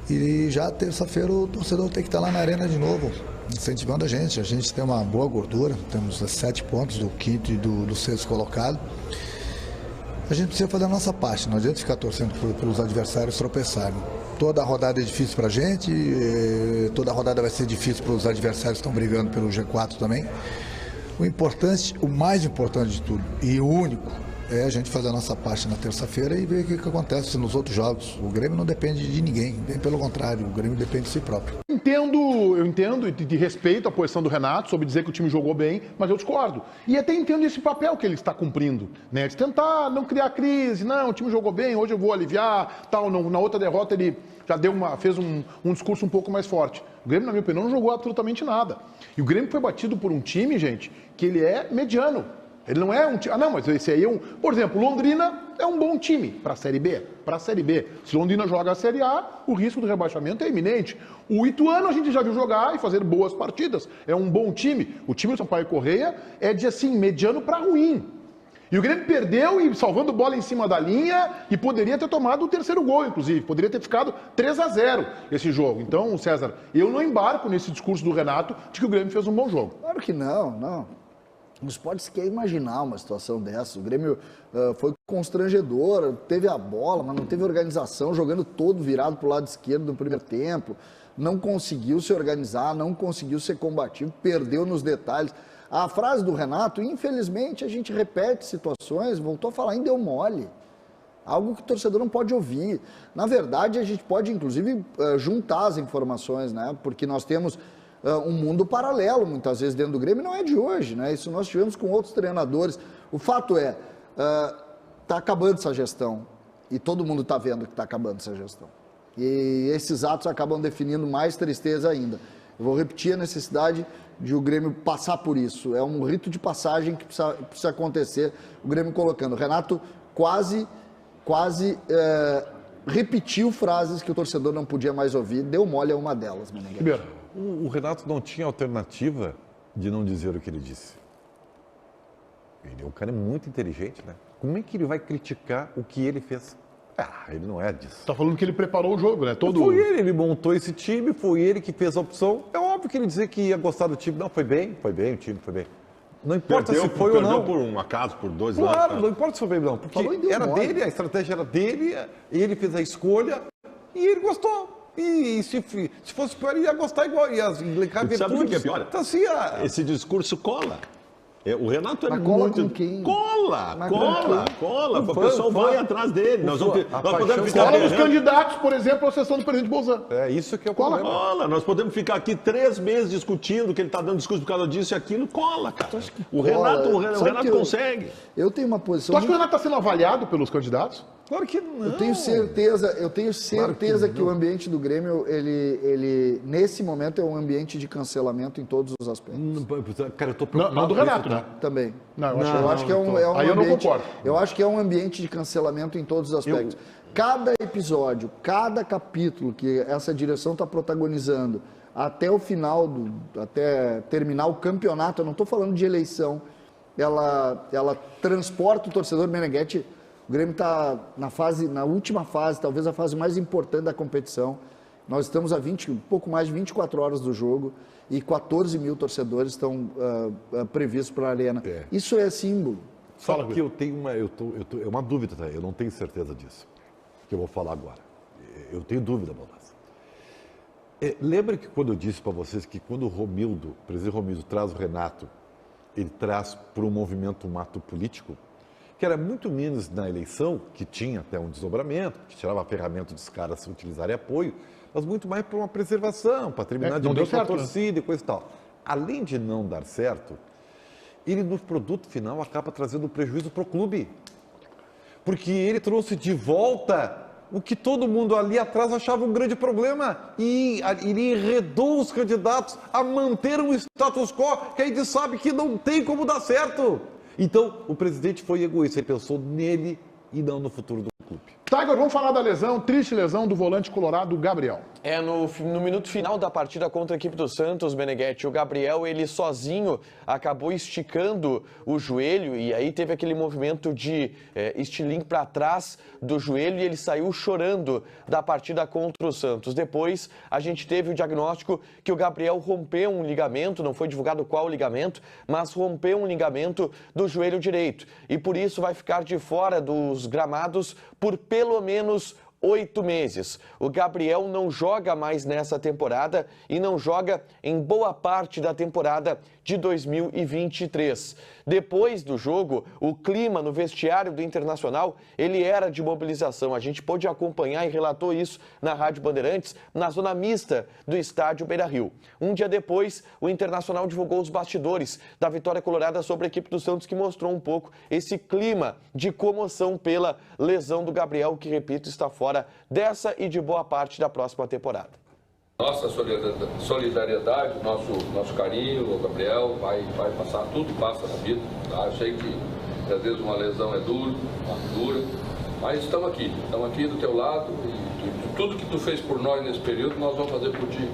E já terça-feira o torcedor tem que estar lá na arena de novo, incentivando a gente tem uma boa gordura, temos 7 pontos do 5º e do 6º colocado. A gente precisa fazer a nossa parte, não adianta ficar torcendo pelos adversários tropeçarem. Toda a rodada é difícil pra gente, toda a rodada vai ser difícil para os adversários que estão brigando pelo G4 também. O mais importante de tudo, e o único, é a gente fazer a nossa parte na terça-feira e ver o que acontece nos outros jogos. O Grêmio não depende de ninguém, bem pelo contrário, o Grêmio depende de si próprio. Eu entendo e respeito a posição do Renato sobre dizer que o time jogou bem, mas eu discordo. E até entendo esse papel que ele está cumprindo, né? De tentar não criar crise, não, o time jogou bem, hoje eu vou aliviar, tal. Na outra derrota ele já fez um discurso um pouco mais forte. O Grêmio, na minha opinião, não jogou absolutamente nada. E o Grêmio foi batido por um time, gente, que ele é mediano. Ele não é um time... Ah, não, mas esse aí é um... Por exemplo, Londrina é um bom time para a Série B. Para a Série B. Se Londrina joga a Série A, o risco do rebaixamento é iminente. O Ituano a gente já viu jogar e fazer boas partidas. É um bom time. O time do Sampaio Correia é de, assim, mediano para ruim. E o Grêmio perdeu e salvando bola em cima da linha e poderia ter tomado o 3º gol, inclusive. Poderia ter ficado 3-0 esse jogo. Então, César, eu não embarco nesse discurso do Renato de que o Grêmio fez um bom jogo. Claro que não. Não se pode sequer imaginar uma situação dessa. O Grêmio foi constrangedor, teve a bola, mas não teve organização, jogando todo virado para o lado esquerdo no primeiro tempo. Não conseguiu se organizar, não conseguiu ser combativo, perdeu nos detalhes. A frase do Renato, infelizmente, a gente repete situações, voltou a falar em deu mole. Algo que o torcedor não pode ouvir. Na verdade, a gente pode, inclusive, juntar as informações, né? Porque nós temos um mundo paralelo, muitas vezes, dentro do Grêmio, não é de hoje, né? Isso nós tivemos com outros treinadores. O fato é, está acabando essa gestão. E todo mundo está vendo que está acabando essa gestão. E esses atos acabam definindo mais tristeza ainda. Eu vou repetir a necessidade de o Grêmio passar por isso. É um rito de passagem que precisa acontecer. O Grêmio colocando. O Renato quase repetiu frases que o torcedor não podia mais ouvir. Deu mole a uma delas, Meneghetti. O Renato não tinha alternativa de não dizer o que ele disse. Ele é um cara muito inteligente, né? Como é que ele vai criticar o que ele fez? Ele não é disso. Tá falando que ele preparou o jogo, né? Foi ele montou esse time, foi ele que fez a opção. É óbvio que ele dizer que ia gostar do time. Não, foi bem, o time foi bem. Não importa se foi ou não. Perdeu por um acaso, por 2 anos. Claro, né? não importa se foi bem ou não. Porque era dele, a estratégia era dele, ele fez a escolha e ele gostou. E se fosse pior, ele ia gostar igual, ia implicar virtudes. Sabe o que é pior? Então, assim, esse discurso cola. O Renato é cola muito... Com quem? Cola. O pessoal vai atrás dele. Nós podemos ficar... Cola os candidatos, por exemplo, à sessão do presidente Bolsonaro. É isso que é o problema. Cola. Nós podemos ficar aqui 3 meses discutindo que ele está dando discurso por causa disso e aquilo. Cola, cara. O Renato consegue. Eu tenho uma posição... Tu acha que o Renato está sendo avaliado pelos candidatos? Claro que não. Eu tenho certeza que o ambiente do Grêmio, ele nesse momento é um ambiente de cancelamento em todos os aspectos. Cara, eu tô preocupado. Não do Renato, né? Também. Eu acho que é um ambiente. Aí eu não concordo. Eu acho que é um ambiente de cancelamento em todos os aspectos. Cada episódio, cada capítulo que essa direção está protagonizando até o final, até terminar o campeonato, eu não estou falando de eleição, ela transporta o torcedor. Meneghetti. O Grêmio está na última fase, talvez a fase mais importante da competição. Nós estamos a um pouco mais de 24 horas do jogo e 14 mil torcedores estão previstos para a Arena. Isso é símbolo. Só que eu tenho é uma dúvida, tá? Eu não tenho certeza disso, que eu vou falar agora. Eu tenho dúvida, Baldasso. Lembra que quando eu disse para vocês que quando o presidente Romildo traz o Renato, ele traz para um movimento, um ato político, que era muito menos na eleição, que tinha até um desdobramento, que tirava a ferramenta dos caras se utilizarem apoio, mas muito mais para uma preservação, para terminar de bem com a torcida e coisa e tal. Além de não dar certo, ele no produto final acaba trazendo prejuízo para o clube. Porque ele trouxe de volta o que todo mundo ali atrás achava um grande problema. E ele enredou os candidatos a manter um status quo que a gente sabe que não tem como dar certo. Então, o presidente foi egoísta, ele pensou nele e não no futuro do clube. Tiger, vamos falar da lesão, triste lesão do volante colorado Gabriel. No minuto final da partida contra a equipe do Santos, Meneghetti, o Gabriel, ele sozinho acabou esticando o joelho e aí teve aquele movimento de estilingue para trás do joelho e ele saiu chorando da partida contra o Santos. Depois, a gente teve o diagnóstico que o Gabriel rompeu um ligamento, não foi divulgado qual ligamento, mas rompeu um ligamento do joelho direito e por isso vai ficar de fora dos gramados por pelo menos 8 meses. O Gabriel não joga mais nessa temporada e não joga em boa parte da temporada de 2023. Depois do jogo, o clima no vestiário do Internacional, ele era de mobilização. A gente pôde acompanhar e relatou isso na Rádio Bandeirantes, na zona mista do estádio Beira-Rio. Um dia depois, o Internacional divulgou os bastidores da vitória colorada sobre a equipe do Santos, que mostrou um pouco esse clima de comoção pela lesão do Gabriel, que, repito, está fora dessa e de boa parte da próxima temporada. Nossa solidariedade, nosso carinho, o Gabriel vai passar, tudo passa na vida, tá? Eu sei que às vezes uma lesão é dura, mas estamos aqui do teu lado e tudo que tu fez por nós nesse período, nós vamos fazer por ti,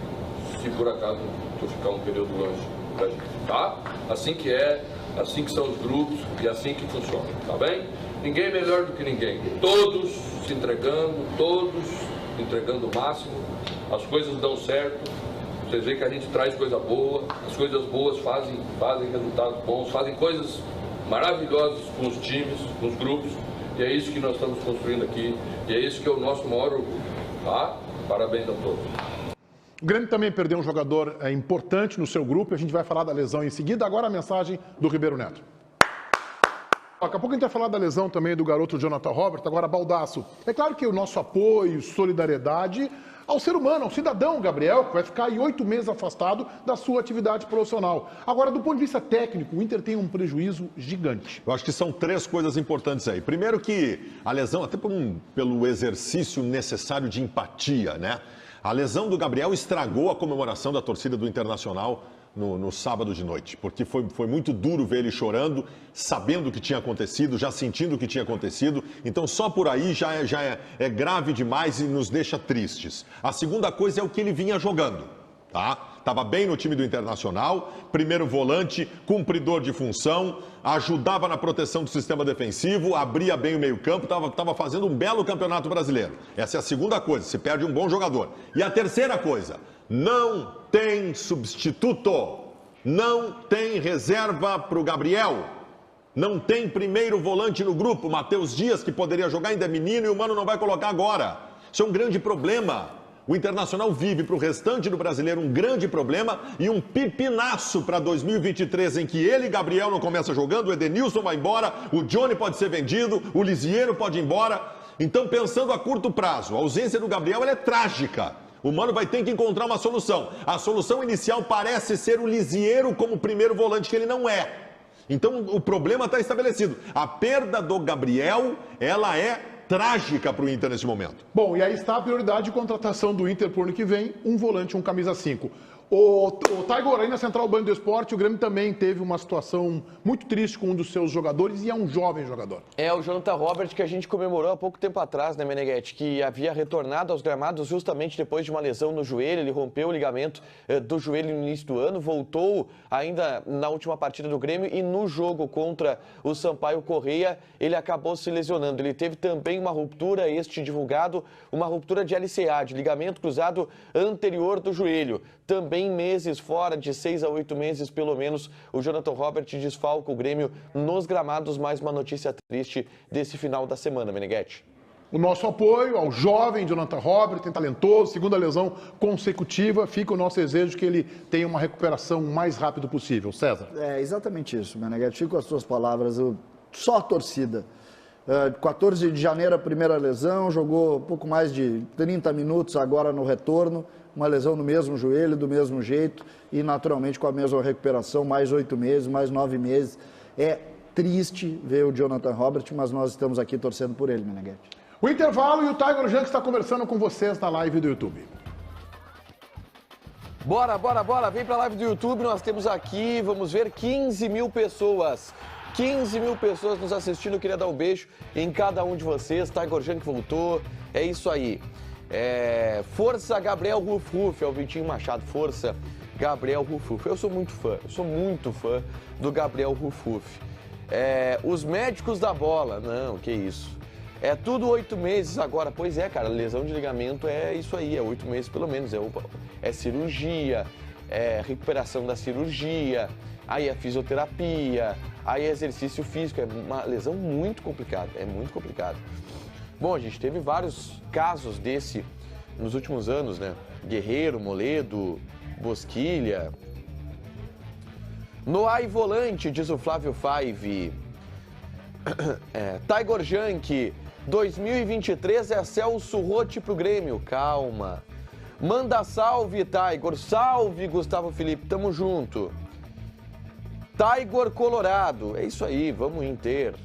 se por acaso tu ficar um período longe da gente, tá? Assim que é, assim que são os grupos e assim que funciona, tá bem? Ninguém é melhor do que ninguém, todos se entregando, todos entregando o máximo, as coisas dão certo, vocês veem que a gente traz coisa boa, as coisas boas fazem resultados bons, fazem coisas maravilhosas com os times, com os grupos, e é isso que nós estamos construindo aqui, e é isso que é o nosso maior orgulho, tá? Parabéns a todos. O Grêmio também perdeu um jogador importante no seu grupo, a gente vai falar da lesão em seguida, agora a mensagem do Ribeiro Neto. Daqui a pouco a gente vai falar da lesão também do garoto Jonathan Robert, agora Baldasso. É claro que o nosso apoio, solidariedade ao ser humano, ao cidadão Gabriel, que vai ficar aí 8 meses afastado da sua atividade profissional. Agora, do ponto de vista técnico, o Inter tem um prejuízo gigante. Eu acho que são 3 coisas importantes aí. Primeiro que a lesão, até pelo exercício necessário de empatia, né? A lesão do Gabriel estragou a comemoração da torcida do Internacional no sábado de noite, porque foi muito duro ver ele chorando, sabendo o que tinha acontecido, já sentindo o que tinha acontecido, então só por aí já é grave demais e nos deixa tristes. A segunda coisa é o que ele vinha jogando, tá? Estava bem no time do Internacional, primeiro volante, cumpridor de função, ajudava na proteção do sistema defensivo, abria bem o meio-campo, estava fazendo um belo campeonato brasileiro. Essa é a segunda coisa, se perde um bom jogador. E a terceira coisa, não tem substituto, não tem reserva para o Gabriel, não tem primeiro volante no grupo, Matheus Dias, que poderia jogar, ainda é menino e o Mano não vai colocar agora. Isso é um grande problema. O Internacional vive para o restante do brasileiro um grande problema e um pipinaço para 2023, em que ele e Gabriel não começam jogando, o Edenilson vai embora, o Johnny pode ser vendido, o Lisiero pode ir embora. Então, pensando a curto prazo, a ausência do Gabriel ela é trágica. O Mano vai ter que encontrar uma solução. A solução inicial parece ser o Lisiero como primeiro volante, que ele não é. Então, o problema está estabelecido. A perda do Gabriel, ela é trágica para o Inter nesse momento. Bom, e aí está a prioridade de contratação do Inter para o ano que vem, um volante, um camisa 5. O Tiger, aí na Central Band do Esporte, o Grêmio também teve uma situação muito triste com um dos seus jogadores e é um jovem jogador. É o Jonathan Robert, que a gente comemorou há pouco tempo atrás, né, Meneghetti, que havia retornado aos gramados justamente depois de uma lesão no joelho. Ele rompeu o ligamento do joelho no início do ano, voltou ainda na última partida do Grêmio e no jogo contra o Sampaio Corrêa ele acabou se lesionando. Ele teve também uma ruptura, divulgado, uma ruptura de LCA, de ligamento cruzado anterior do joelho. Também meses fora, de 6 a 8 meses pelo menos, o Jonathan Robert desfalca o Grêmio nos gramados. Mais uma notícia triste desse final da semana, Meneghetti. O nosso apoio ao jovem Jonathan Robert, talentoso, segunda lesão consecutiva. Fica o nosso desejo que ele tenha uma recuperação o mais rápido possível. César. É exatamente isso, Meneghetti. Fico com as suas palavras. Só a torcida. 14 de janeiro, a primeira lesão, jogou pouco mais de 30 minutos agora no retorno. Uma lesão no mesmo joelho, do mesmo jeito e naturalmente com a mesma recuperação, mais 8 meses, mais 9 meses. É triste ver o Jonathan Robert, mas nós estamos aqui torcendo por ele, Meneghetti. O intervalo e o Tiger Junk está conversando com vocês na live do YouTube. Bora, vem pra live do YouTube, nós temos aqui, vamos ver, 15 mil pessoas. 15 mil pessoas nos assistindo, eu queria dar um beijo em cada um de vocês. Tiger Junk voltou, é isso aí. Força Gabriel Ruf Ruf, é o Vitinho Machado, força Gabriel Ruf Ruf. Eu sou muito fã do Gabriel Ruf Ruf. Os médicos da bola, não, que isso. É tudo 8 meses agora, pois é, cara, lesão de ligamento é isso aí, é 8 meses pelo menos, é cirurgia, é recuperação da cirurgia, aí é fisioterapia, aí é exercício físico, é uma lesão muito complicada, é muito complicado. Bom, a gente teve vários casos desse nos últimos anos, né? Guerreiro, Moledo, Bosquilha. Noai Volante, diz o Flávio Five. Tiger Junk, 2023 é Celso Rotti pro Grêmio. Calma. Manda salve, Tiger. Salve, Gustavo Felipe. Tamo junto. Tiger Colorado. É isso aí, vamos Inter.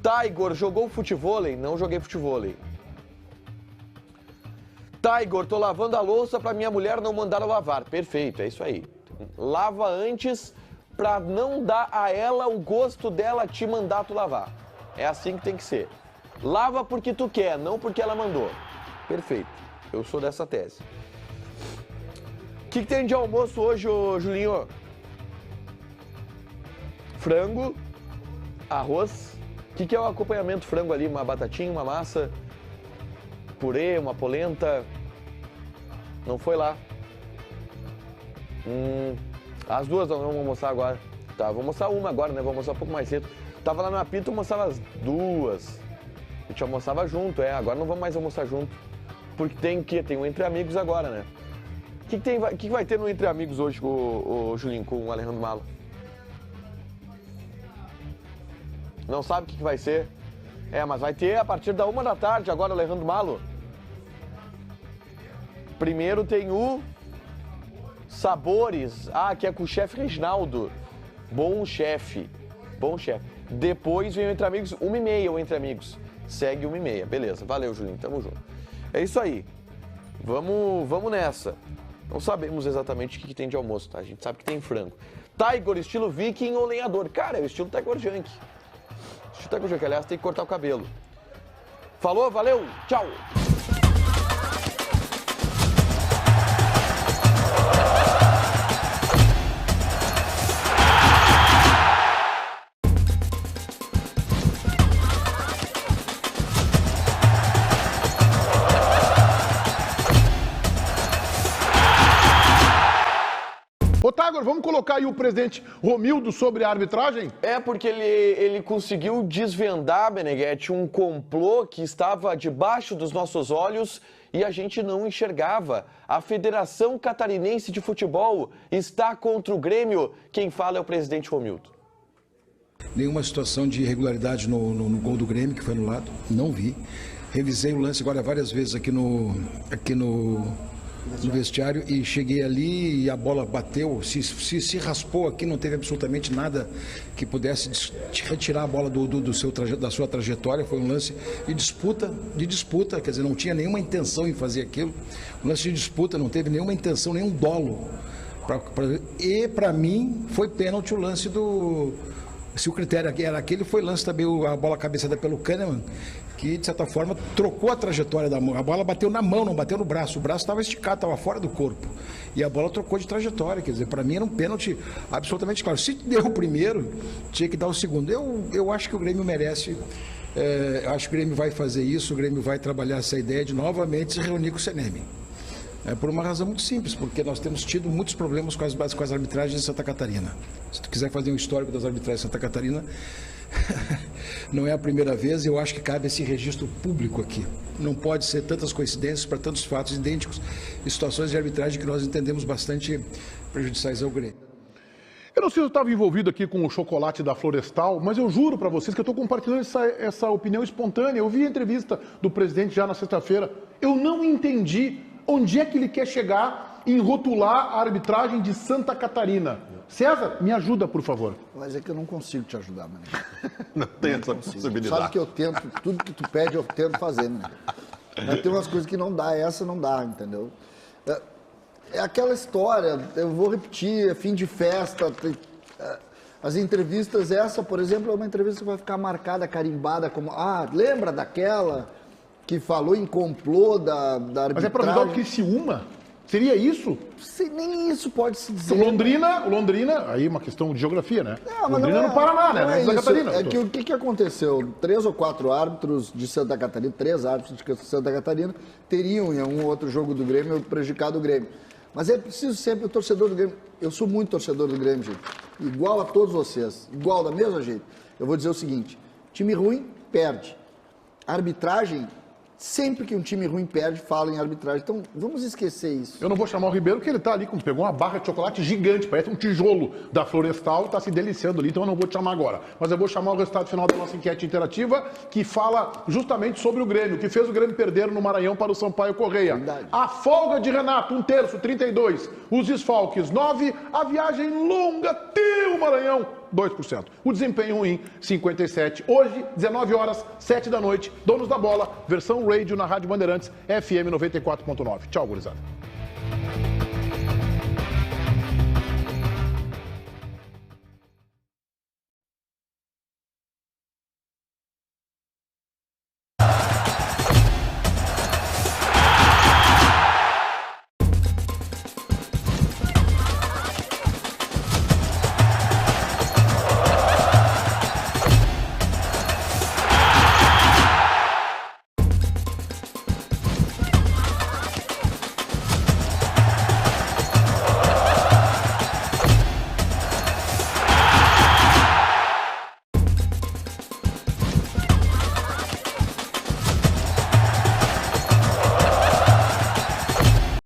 Tiger, jogou futevôlei? Não joguei futevôlei. Tiger, tô lavando a louça pra minha mulher não mandar eu lavar. Perfeito, é isso aí. Lava antes pra não dar a ela o gosto dela te mandar tu lavar. É assim que tem que ser. Lava porque tu quer, não porque ela mandou. Perfeito, eu sou dessa tese. O que tem de almoço hoje, ô Julinho? Frango, arroz. O que é o acompanhamento frango ali? Uma batatinha, uma massa, purê, uma polenta. Não foi lá. As duas não vamos almoçar agora. Tá, vou almoçar uma agora, né? Vou almoçar um pouco mais cedo. Tava lá no apito, almoçava as duas. A gente almoçava junto, agora não vamos mais almoçar junto. Porque tem o quê? Tem um Entre Amigos agora, né? O que vai ter no Entre Amigos hoje, o Julinho, com o Alejandro Malo? Não sabe o que vai ser? Mas vai ter a partir da 1 da tarde agora, Alejandro Malo. Primeiro tem o Sabores, que é com o chefe Reginaldo. Bom chefe. Depois vem o Entre Amigos, 1h30 o Entre Amigos. Segue 1h30, beleza. Valeu, Julinho, tamo junto. É isso aí. Vamos nessa. Não sabemos exatamente o que tem de almoço, tá? A gente sabe que tem frango. Tiger, estilo viking ou lenhador? Cara, é o estilo Tiger Junk. Tiger Junk, aliás, tem que cortar o cabelo. Falou, valeu, tchau! Ô, Tiger, vamos colocar aí o presidente Romildo sobre a arbitragem? Porque ele conseguiu desvendar, Meneghetti, um complô que estava debaixo dos nossos olhos e a gente não enxergava. A Federação Catarinense de Futebol está contra o Grêmio. Quem fala é o presidente Romildo. Nenhuma situação de irregularidade no gol do Grêmio, que foi anulado. Não vi. Revisei o lance agora várias vezes aqui no no vestiário, e cheguei ali e a bola bateu, se raspou aqui, não teve absolutamente nada que pudesse retirar a bola da sua trajetória. Foi um lance de disputa, quer dizer, não tinha nenhuma intenção em fazer aquilo. Um lance de disputa, não teve nenhuma intenção, nenhum dolo. E para mim foi pênalti o lance do... Se o critério era aquele, foi lance também, a bola cabeçada pelo Kahneman, que de certa forma trocou a trajetória da mão. A bola bateu na mão, não bateu no braço. O braço estava esticado, estava fora do corpo. E a bola trocou de trajetória. Quer dizer, para mim era um pênalti absolutamente claro. Se deu o primeiro, tinha que dar o segundo. Eu acho que o Grêmio merece. Acho que o Grêmio vai fazer isso. O Grêmio vai trabalhar essa ideia de novamente se reunir com o CNM. Por uma razão muito simples, porque nós temos tido muitos problemas com as arbitragens de Santa Catarina. Se tu quiser fazer um histórico das arbitragens de Santa Catarina, não é a primeira vez. Eu acho que cabe esse registro público aqui. Não pode ser tantas coincidências para tantos fatos idênticos e situações de arbitragem que nós entendemos bastante prejudiciais ao Grêmio. Eu não sei se eu estava envolvido aqui com o chocolate da Florestal, mas eu juro para vocês que eu estou compartilhando essa opinião espontânea. Eu vi a entrevista do presidente já na sexta-feira. Eu não entendi onde é que ele quer chegar em rotular a arbitragem de Santa Catarina. César, me ajuda, por favor. Mas é que eu não consigo te ajudar, mano. Não tem essa possibilidade. Sabe que eu tento, tudo que tu pede eu tento fazer, né? Mas tem umas coisas que não dá, essa não dá, entendeu? É aquela história, eu vou repetir, é fim de festa. As entrevistas, essa, por exemplo, é uma entrevista que vai ficar marcada, carimbada, como, lembra daquela que falou em complô da arbitragem? Mas é para ajudar o Criciúma? Seria isso? Nem isso pode se dizer. Londrina, aí uma questão de geografia, né? Londrina não no Paraná, né? Não é Santa Catarina. É que o que aconteceu? 3 ou 4 árbitros de Santa Catarina, 3 árbitros de Santa Catarina, teriam em algum outro jogo do Grêmio prejudicado o Grêmio. Mas é preciso sempre o torcedor do Grêmio. Eu sou muito torcedor do Grêmio, gente. Igual a todos vocês. Igual, da mesma jeito. Eu vou dizer o seguinte: time ruim, perde. Arbitragem, sempre que um time ruim perde, fala em arbitragem. Então, vamos esquecer isso. Eu não vou chamar o Ribeiro, porque ele tá ali, pegou uma barra de chocolate gigante, parece um tijolo da Florestal, tá se deliciando ali, então eu não vou te chamar agora. Mas eu vou chamar o resultado final da nossa enquete interativa, que fala justamente sobre o Grêmio, que fez o Grêmio perder no Maranhão para o Sampaio Correia. Verdade. A folga de Renato, 1/3, 32. Os desfalques, 9. A viagem longa até o Maranhão, 2%. O desempenho ruim, 57%. Hoje, 19 horas, 7 da noite, Donos da Bola, versão radio na Rádio Bandeirantes, FM 94.9. Tchau, gurizada.